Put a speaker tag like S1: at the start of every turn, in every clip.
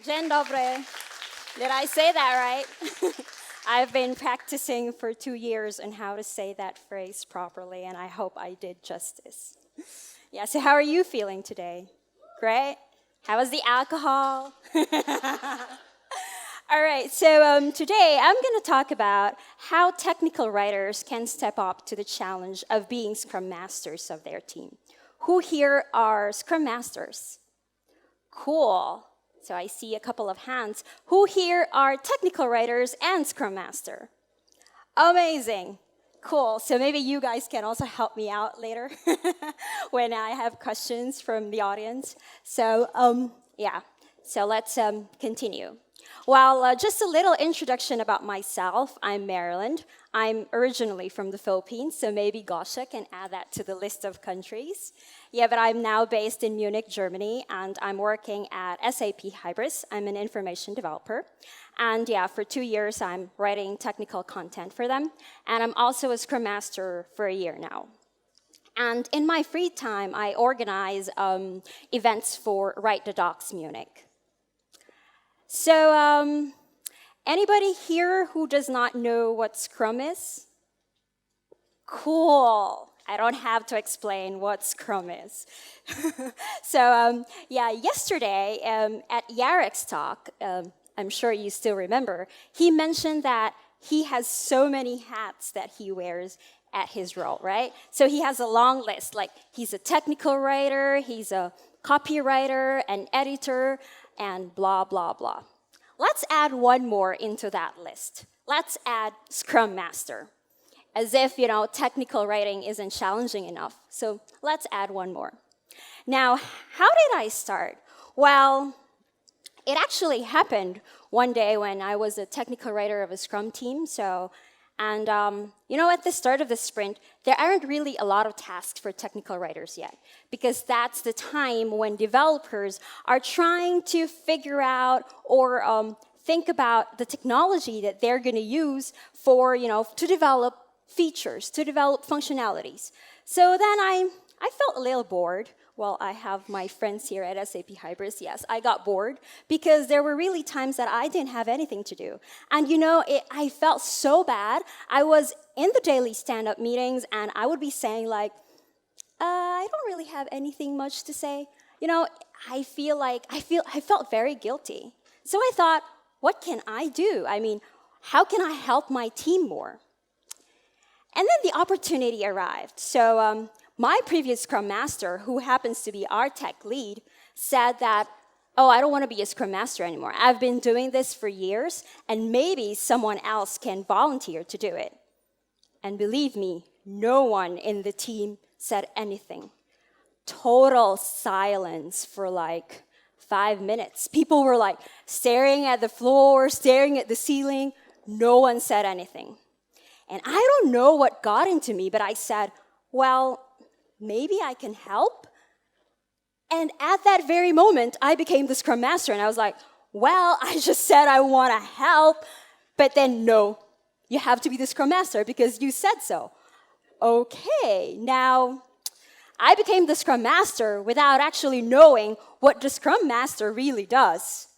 S1: Dzień dobry. Did I say that right? I've been practicing for 2 years on how to say that phrase properly, and I hope I did justice. Yeah, so how are you feeling today? Great? How was the alcohol? All right, so today I'm going to talk about how technical writers can step up to the challenge of being Scrum Masters of their team. Who here are Scrum Masters? Cool. So I see a couple of hands. Who here are technical writers and Scrum Master? Amazing. Cool. So maybe you guys can also help me out later when I have questions from the audience. So so let's continue. Well, just a little introduction about myself. I'm Maryland. I'm originally from the Philippines, so maybe Gosha can add that to the list of countries. Yeah, but I'm now based in Munich, Germany, and I'm working at SAP Hybris. I'm an information developer. And yeah, for 2 years, I'm writing technical content for them. And I'm also a Scrum Master for a year now. And in my free time, I organize events for Write the Docs Munich. So, anybody here who does not know what Scrum is? Cool. I don't have to explain what Scrum is. So, yesterday at Yarek's talk, I'm sure you still remember, he mentioned that he has so many hats that he wears at his role, right? So he has a long list, like he's a technical writer, he's a copywriter, an editor, and blah, blah, blah. Let's add one more into that list. Let's add Scrum Master. As if, technical writing isn't challenging enough. So let's add one more. Now, how did I start? Well, it actually happened one day when I was a technical writer of a Scrum team. At the start of the sprint, there aren't really a lot of tasks for technical writers yet, because that's the time when developers are trying to figure out or think about the technology that they're going to use for, to develop features, to develop functionalities. So then I felt a little bored. Well, I have my friends here at SAP Hybris. Yes, I got bored because there were really times that I didn't have anything to do. And I felt so bad. I was in the daily stand-up meetings and I would be saying like, I don't really have anything much to say. I felt very guilty. So I thought, what can I do? I mean, how can I help my team more? And then the opportunity arrived. So my previous Scrum Master, who happens to be our tech lead, said that, I don't want to be a Scrum Master anymore. I've been doing this for years, and maybe someone else can volunteer to do it. And believe me, no one in the team said anything. Total silence for like 5 minutes. People were like staring at the floor, staring at the ceiling. No one said anything. And I don't know what got into me, but I said, well, maybe I can help. And at that very moment, I became the Scrum Master. And I was like, well, I just said I want to help. But then, no, you have to be the Scrum Master because you said so. Okay, now I became the Scrum Master without actually knowing what the Scrum Master really does.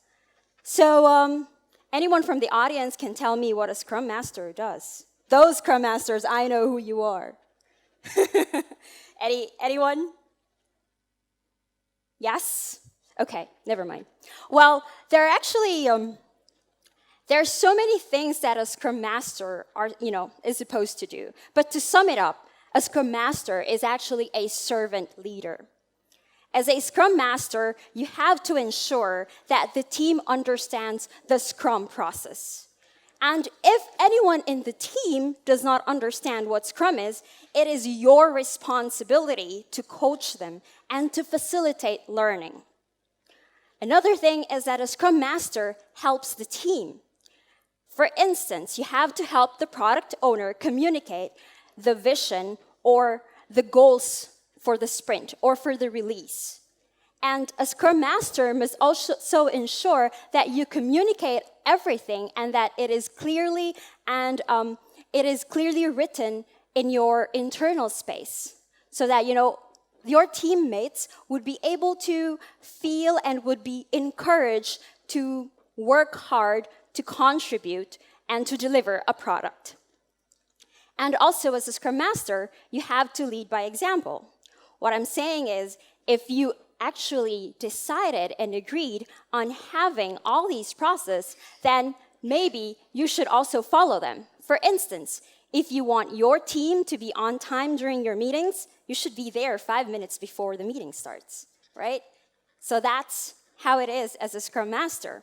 S1: So anyone from the audience can tell me what a Scrum Master does. Those Scrum Masters, I know who you are. Anyone? Yes? Okay, never mind. Well, there are actually there are so many things that a Scrum Master is supposed to do. But to sum it up, a Scrum Master is actually a servant leader. As a Scrum Master, you have to ensure that the team understands the Scrum process. And if anyone in the team does not understand what Scrum is, it is your responsibility to coach them and to facilitate learning. Another thing is that a Scrum Master helps the team. For instance, you have to help the product owner communicate the vision or the goals for the sprint or for the release. And a Scrum Master must also ensure that you communicate everything and that it is clearly written in your internal space, so that your teammates would be able to feel and would be encouraged to work hard, to contribute, and to deliver a product. And also, as a Scrum Master, you have to lead by example. What I'm saying is, if you actually decided and agreed on having all these processes, then maybe you should also follow them. For instance, if you want your team to be on time during your meetings, you should be there 5 minutes before the meeting starts, right? So that's how it is as a Scrum Master.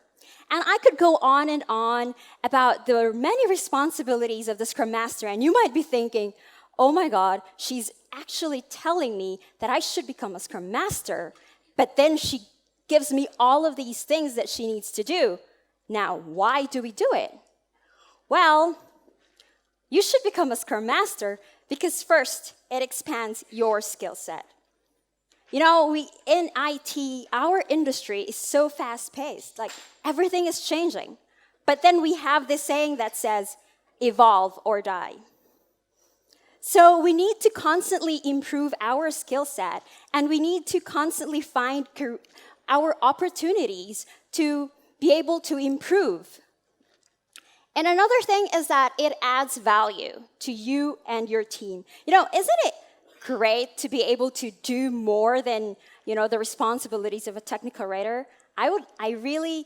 S1: And I could go on and on about the many responsibilities of the Scrum Master, and you might be thinking, oh my God, she's actually telling me that I should become a Scrum Master, but then she gives me all of these things that she needs to do. Now, why do we do it? Well, you should become a Scrum Master because first, it expands your skill set. You know, in IT, our industry is so fast-paced, like everything is changing. But then we have this saying that says, evolve or die. So we need to constantly improve our skill set, and we need to constantly find our opportunities to be able to improve. And another thing is that it adds value to you and your team. You know, isn't it great to be able to do more than, you know, the responsibilities of a technical writer? I really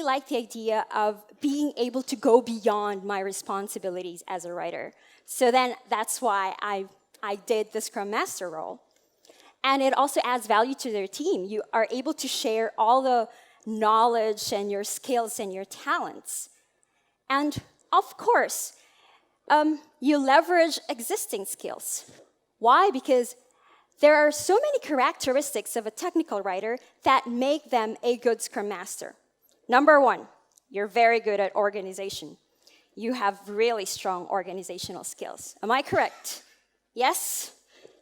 S1: like the idea of being able to go beyond my responsibilities as a writer. So then that's why I did the Scrum Master role. And it also adds value to their team. You are able to share all the knowledge and your skills and your talents. And of course, you leverage existing skills. Why? Because there are so many characteristics of a technical writer that make them a good Scrum Master. Number one, you're very good at organization. You have really strong organizational skills. Am I correct? Yes?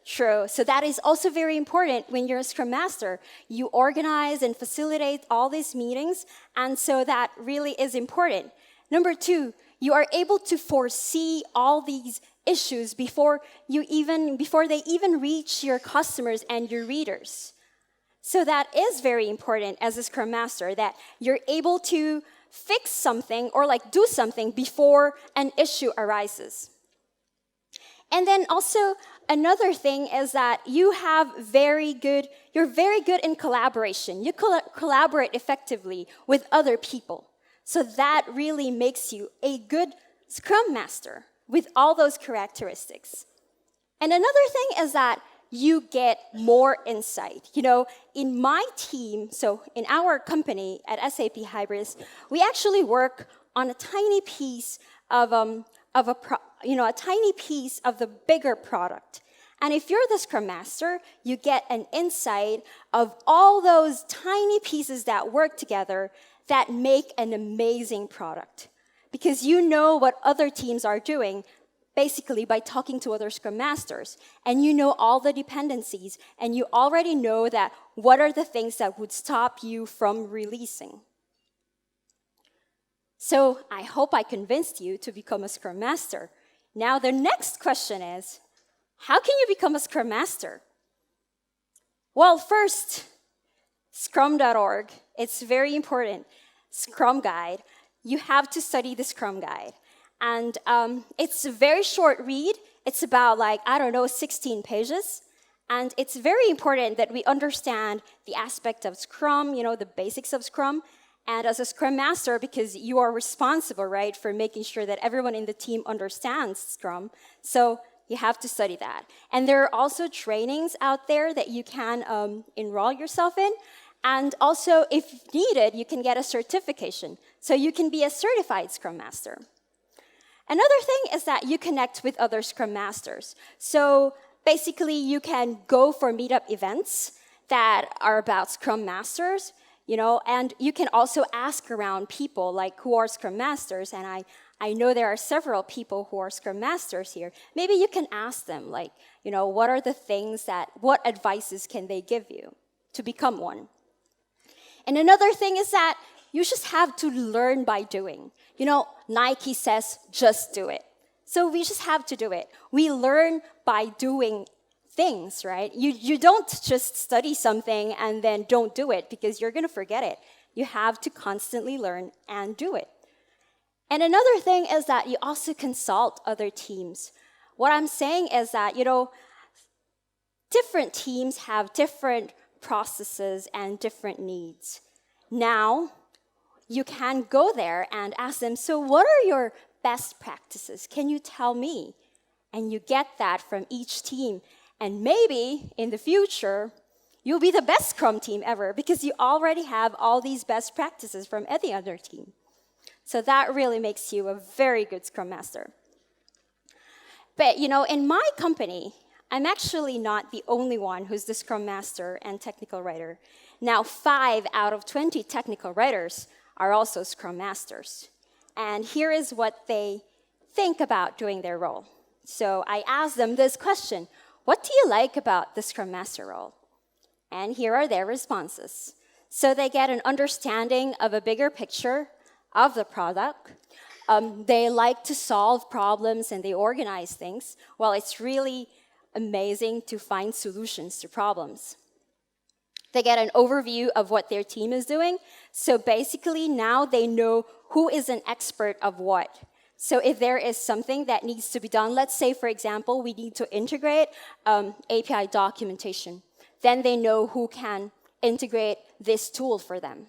S1: True. So that is also very important when you're a Scrum Master. You organize and facilitate all these meetings, and so that really is important. Number two, you are able to foresee all these issues before they even reach your customers and your readers. So that is very important as a Scrum Master, that you're able to fix something or like do something before an issue arises. And then also another thing is that you're very good in collaboration. You collaborate effectively with other people. So that really makes you a good Scrum Master with all those characteristics. And another thing is that you get more insight. You know, in my team, so in our company at SAP Hybris, we actually work on a tiny piece of a tiny piece of the bigger product. And if you're the Scrum Master, you get an insight of all those tiny pieces that work together that make an amazing product. Because you know what other teams are doing, basically by talking to other Scrum Masters. And you know all the dependencies, and you already know that what are the things that would stop you from releasing. So I hope I convinced you to become a Scrum Master. Now the next question is, how can you become a Scrum Master? Well, first, scrum.org. It's very important. Scrum Guide. You have to study the Scrum Guide. And it's a very short read. It's about 16 pages. And it's very important that we understand the aspect of Scrum, the basics of Scrum. And as a Scrum Master, because you are responsible, right, for making sure that everyone in the team understands Scrum. So you have to study that. And there are also trainings out there that you can enroll yourself in. And also, if needed, you can get a certification. So you can be a certified Scrum Master. Another thing is that you connect with other Scrum Masters. So basically, you can go for meetup events that are about Scrum Masters, and you can also ask around people who are Scrum Masters, and I know there are several people who are Scrum Masters here. Maybe you can ask them, what are the things what advices can they give you to become one? And another thing is that you just have to learn by doing. Nike says, just do it. So we just have to do it. We learn by doing things, right? You don't just study something and then don't do it because you're going to forget it. You have to constantly learn and do it. And another thing is that you also consult other teams. What I'm saying is that, different teams have different processes and different needs. Now, you can go there and ask them, so what are your best practices? Can you tell me? And you get that from each team. And maybe in the future, you'll be the best Scrum team ever because you already have all these best practices from any other team. So that really makes you a very good Scrum Master. But, in my company, I'm actually not the only one who's the Scrum Master and technical writer. Now, 5 out of 20 technical writers are also Scrum Masters. And here is what they think about doing their role. So I asked them this question: what do you like about the Scrum Master role? And here are their responses. So they get an understanding of a bigger picture of the product. They like to solve problems and they organize things. Well, it's really amazing to find solutions to problems. They get an overview of what their team is doing. So basically now they know who is an expert of what. So if there is something that needs to be done, let's say, for example, we need to integrate API documentation. Then they know who can integrate this tool for them.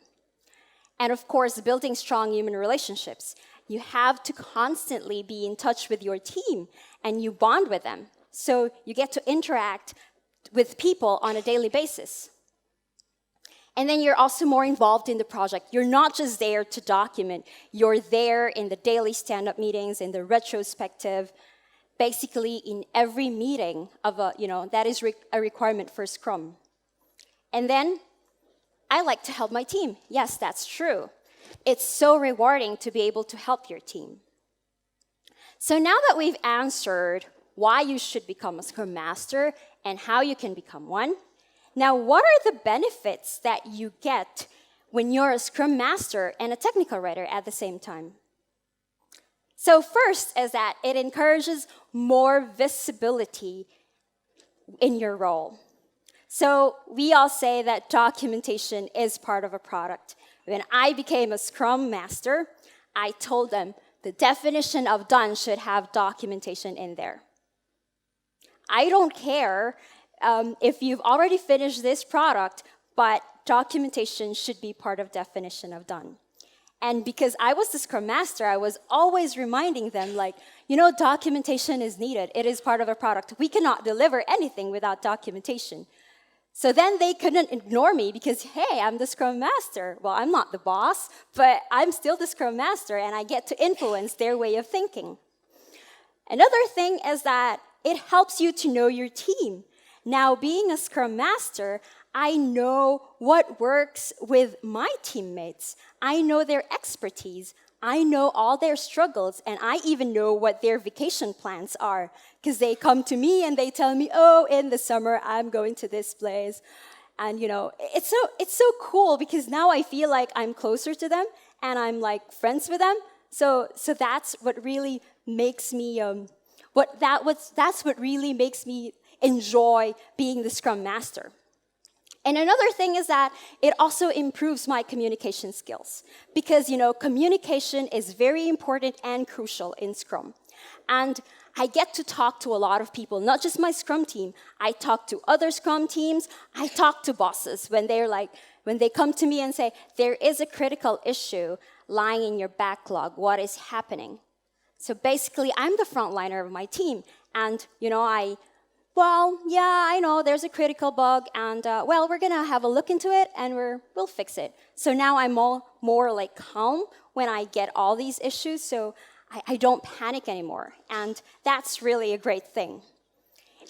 S1: And of course, building strong human relationships. You have to constantly be in touch with your team and you bond with them. So you get to interact with people on a daily basis. And then you're also more involved in the project. You're not just there to document. You're there in the daily stand-up meetings, in the retrospective, basically in every meeting of that is a requirement for Scrum. And then I like to help my team. Yes, that's true. It's so rewarding to be able to help your team. So now that we've answered why you should become a Scrum Master and how you can become one, now what are the benefits that you get when you're a Scrum Master and a technical writer at the same time? So first is that it encourages more visibility in your role. So we all say that documentation is part of a product. When I became a Scrum Master, I told them the definition of done should have documentation in there. I don't care if you've already finished this product, but documentation should be part of definition of done. And because I was the Scrum Master, I was always reminding them, documentation is needed. It is part of a product. We cannot deliver anything without documentation. So then they couldn't ignore me because, hey, I'm the Scrum Master. Well, I'm not the boss, but I'm still the Scrum Master, and I get to influence their way of thinking. Another thing is that it helps you to know your team. Now, being a Scrum Master, I know what works with my teammates. I know their expertise. I know all their struggles, and I even know what their vacation plans are, because they come to me and they tell me, oh, in the summer, I'm going to this place. And, it's so cool because now I feel like I'm closer to them and I'm like friends with them. So that's what really makes me, that's what really makes me enjoy being the Scrum Master. And another thing is that it also improves my communication skills because, communication is very important and crucial in Scrum. And I get to talk to a lot of people, not just my Scrum team. I talk to other Scrum teams. I talk to bosses when they come to me and say, there is a critical issue lying in your backlog. What is happening? So basically, I'm the frontliner of my team. And, I know there's a critical bug, and, we're going to have a look into it, and we'll fix it. So now I'm more calm when I get all these issues, so I don't panic anymore. And that's really a great thing.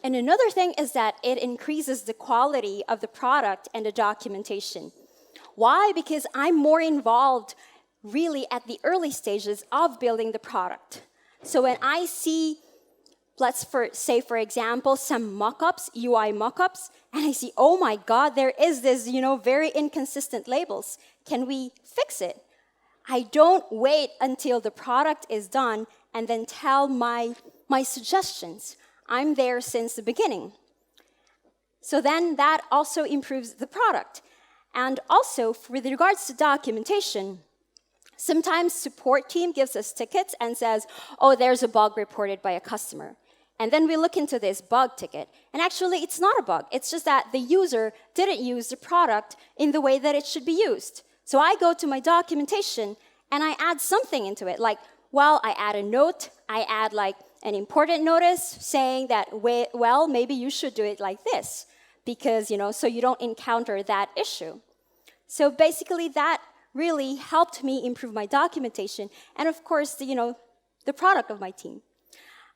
S1: And another thing is that it increases the quality of the product and the documentation. Why? Because I'm more involved really at the early stages of building the product. So when I see, say, for example, some mock-ups, UI mock-ups, and I see, oh my God, there is this, very inconsistent labels. Can we fix it? I don't wait until the product is done and then tell my suggestions. I'm there since the beginning. So then that also improves the product. And also, with regards to documentation, sometimes support team gives us tickets and says, oh, there's a bug reported by a customer. And then we look into this bug ticket. And actually, it's not a bug. It's just that the user didn't use the product in the way that it should be used. So I go to my documentation and I add something into it. Like, well, I add a note. I add like an important notice saying that, well, maybe you should do it like this. Because, so you don't encounter that issue. So basically, that really helped me improve my documentation and, of course, the product of my team.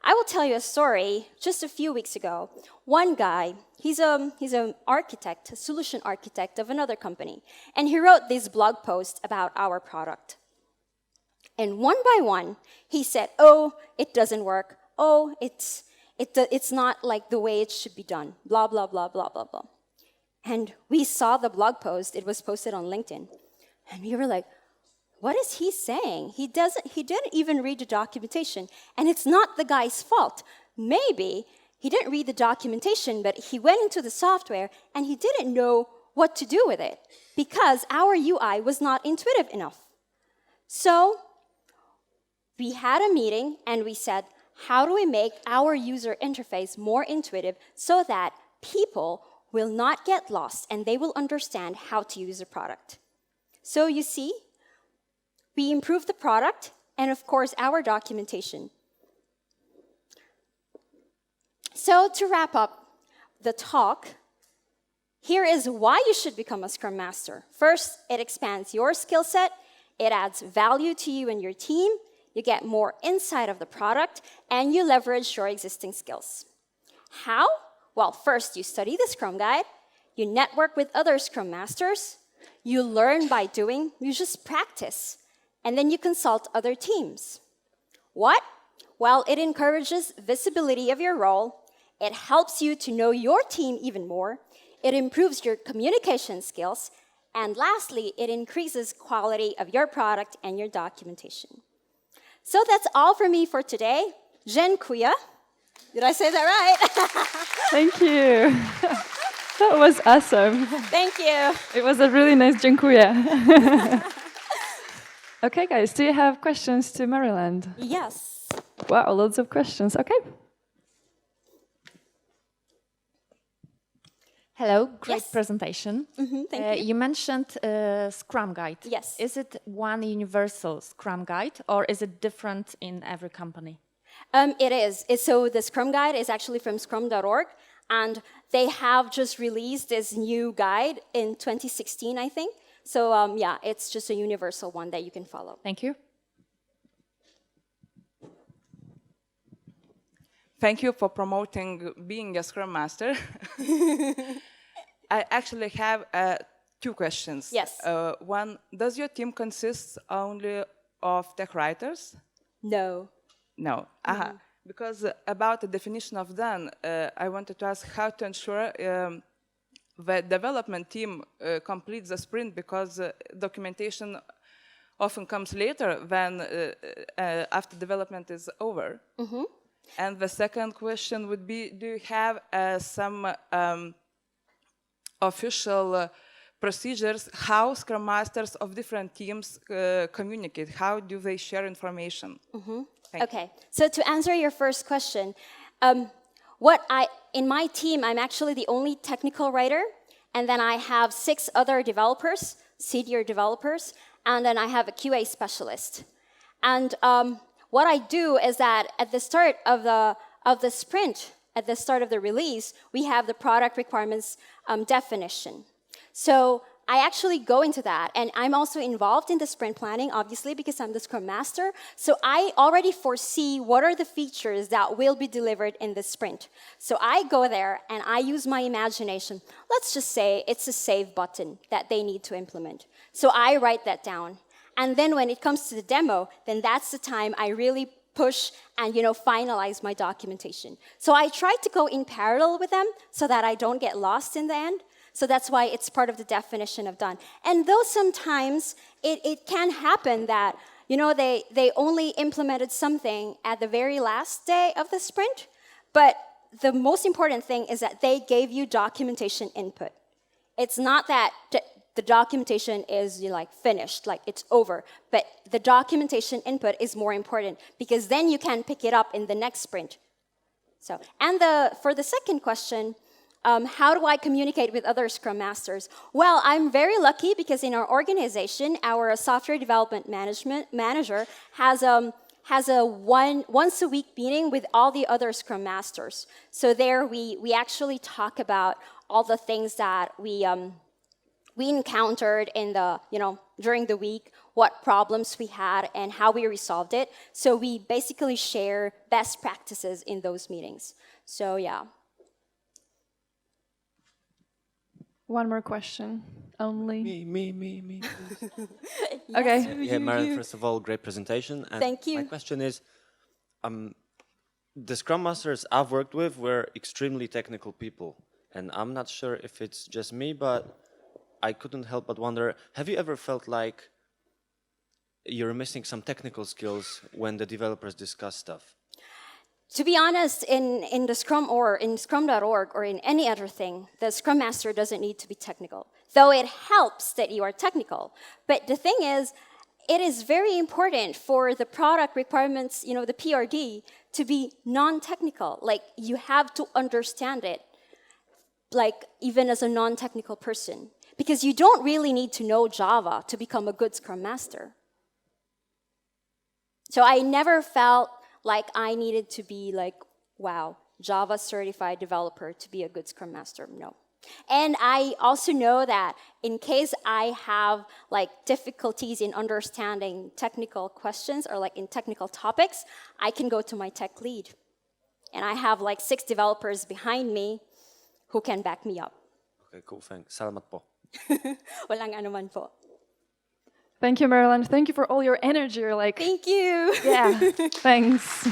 S1: I will tell you a story. Just a few weeks ago, one guy, he's an architect, a solution architect of another company, and he wrote this blog post about our product. And one by one, he said, oh, it doesn't work. Oh, it's not like the way it should be done, blah, blah, blah, blah, blah, blah. And we saw the blog post. It was posted on LinkedIn. And we were like, what is he saying? He didn't even read the documentation. And it's not the guy's fault. Maybe he didn't read the documentation, but he went into the software and he didn't know what to do with it because our UI was not intuitive enough. So we had a meeting and we said, how do we make our user interface more intuitive so that people will not get lost and they will understand how to use the product? So you see, we improved the product and, of course, our documentation. So to wrap up the talk, here is why you should become a Scrum Master. First, it expands your skill set. It adds value to you and your team. You get more insight of the product, and you leverage your existing skills. How? Well, first, you study the Scrum Guide. You network with other Scrum Masters. You learn by doing. You just practice. And then you consult other teams. What? Well, it encourages visibility of your role. It helps you to know your team even more. It improves your communication skills. And lastly, it increases quality of your product and your documentation. So that's all for me for today. Dziękuję. Did I say that right?
S2: Thank you. That was awesome.
S1: Thank you.
S2: It was a really nice dziękuję. Okay, guys, do you have questions to Maryland?
S1: Yes.
S2: Wow, loads of questions. Okay.
S3: Hello, great
S1: Yes.
S3: presentation.
S1: Thank you.
S3: You mentioned Scrum Guide.
S1: Yes.
S3: Is it one universal Scrum Guide or is it different in every company?
S1: It is. So the Scrum Guide is actually from scrum.org, and they have just released this new guide in 2016, I think. So yeah, it's just a universal one that you can follow.
S3: Thank you.
S4: Thank you for promoting being a Scrum Master. I actually have two questions.
S1: Yes.
S4: One, does your team consist only of tech writers?
S1: No.
S4: No. Because about the definition of done, I wanted to ask how to ensure the development team completes the sprint, because documentation often comes later than after development is over. And the second question would be, do you have some official procedures how Scrum Masters of different teams communicate? How do they share information?
S1: Okay, so to answer your first question, in my team, I'm actually the only technical writer, and then I have 6 other developers, senior developers, and then I have a QA specialist. And what I do is that at the start of the sprint, at the start of the release, we have the product requirements definition. So I actually go into that, and I'm also involved in the sprint planning, obviously, because I'm the Scrum Master. So I already foresee what are the features that will be delivered in the sprint. So I go there, and I use my imagination. Let's just say it's a save button that they need to implement. So I write that down. And then when it comes to the demo, then that's the time I really push and, finalize my documentation. So I try to go in parallel with them so that I don't get lost in the end. So that's why it's part of the definition of done. And though sometimes it can happen that, they only implemented something at the very last day of the sprint, but the most important thing is that they gave you documentation input. It's not that the documentation is like finished, like it's over, but the documentation input is more important because then you can pick it up in the next sprint. So, and for the second question, how do I communicate with other Scrum Masters? Well, I'm very lucky because in our organization, our software development manager has a once a week meeting with all the other Scrum Masters. So there we actually talk about all the things that we encountered in the, during the week, what problems we had and how we resolved it. So we basically share best practices in those meetings. So yeah.
S2: One more question only.
S5: Me.
S2: Okay.
S5: Yeah, Marilyn, first of all, great presentation. And
S1: Thank you.
S5: My question is, the Scrum Masters I've worked with were extremely technical people. And I'm not sure if it's just me, but I couldn't help but wonder, have you ever felt like you're missing some technical skills when the developers discuss stuff?
S1: To be honest, in the Scrum or in Scrum.org or in any other thing, the Scrum Master doesn't need to be technical. Though it helps that you are technical. But the thing is, it is very important for the product requirements, the PRD, to be non-technical. Like, you have to understand it, like, even as a non-technical person. Because you don't really need to know Java to become a good Scrum Master. So I never felt like I needed to be like, wow, Java certified developer to be a good Scrum Master. No. And I also know that in case I have like difficulties in understanding technical questions or like in technical topics, I can go to my tech lead. And I have like 6 developers behind me who can back me up.
S5: Okay, cool, thanks. Salamat po.
S1: Walang anuman po.
S2: Thank you, Marilyn. Thank you for all your energy. You're like,
S1: Thank you.
S2: yeah, thanks.